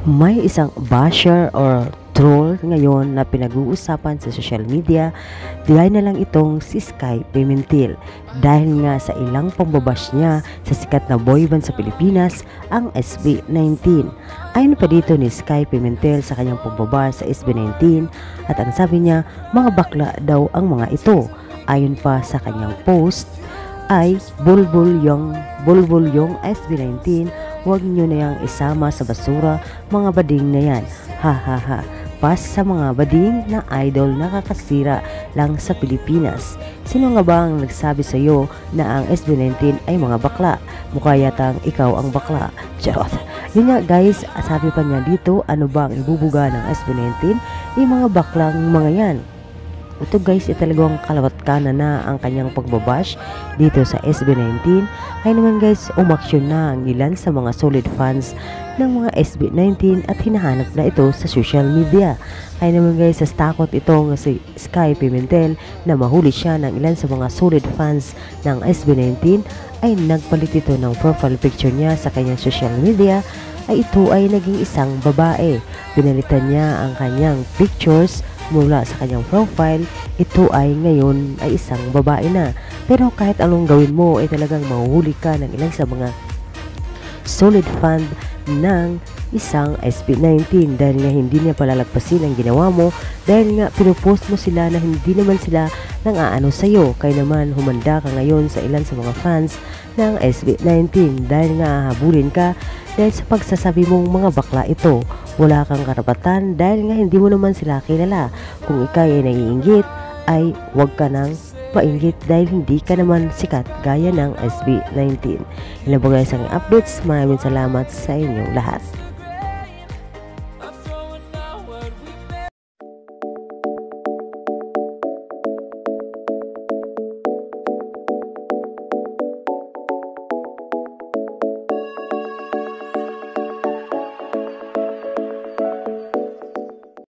May isang basher or troll ngayon na pinag-uusapan sa social media, gaya na lang itong si Sky Pimentel dahil nga sa ilang pambabash niya sa sikat na boyband sa Pilipinas, ang SB19. Ayon pa dito ni Sky Pimentel sa kanyang pambabash sa SB19 at ang sabi niya, mga bakla daw ang mga ito. Ayon pa sa kanyang post ay bulbul yung SB19, huwag nyo na yang isama sa basura mga bading na yan, ha ha ha. Pas sa mga bading na idol na kakasira lang sa Pilipinas. Sino nga ba ang nagsabi sa iyo na ang SB19 ay mga bakla? Mukha yatang ikaw ang bakla. Charot. Yun nga guys, sabi pa niya dito, ano ba ang ibubuga ng SB19? Yung mga baklang mga yan. Ito guys, talagang kalawat ka na ang kanyang pagbabash dito sa SB19. Kaya naman guys, umaksyon na ang ilan sa mga solid fans ng mga SB19 at hinahanap na ito sa social media. Kaya naman guys, sa takot itong si Sky Pimentel na mahuli siya ng ilan sa mga solid fans ng SB19 ay nagpalit ito ng profile picture niya sa kanyang social media ay ito ay naging isang babae. Pinalitan niya ang kanyang pictures mula sa kanyang profile, ito ay ngayon ay isang babae na. Pero kahit anong gawin mo ay talagang mahuhuli ka ng ilan sa mga solid fan ng isang SB19 dahil nga hindi niya palalagpasin ang ginawa mo dahil nga pinupost mo sila na hindi naman sila nang aano sa'yo. Kaya naman humanda ka ngayon sa ilan sa mga fans ng SB19 dahil nga habulin ka dahil sa pagsasabi mong mga bakla ito. Wala kang karapatan dahil nga hindi mo naman sila kilala. Kung ikaw ay naiinggit ay huwag ka nang painggit dahil hindi ka naman sikat gaya ng SB19. Ilan po guys ang updates. Maraming salamat sa inyong lahat.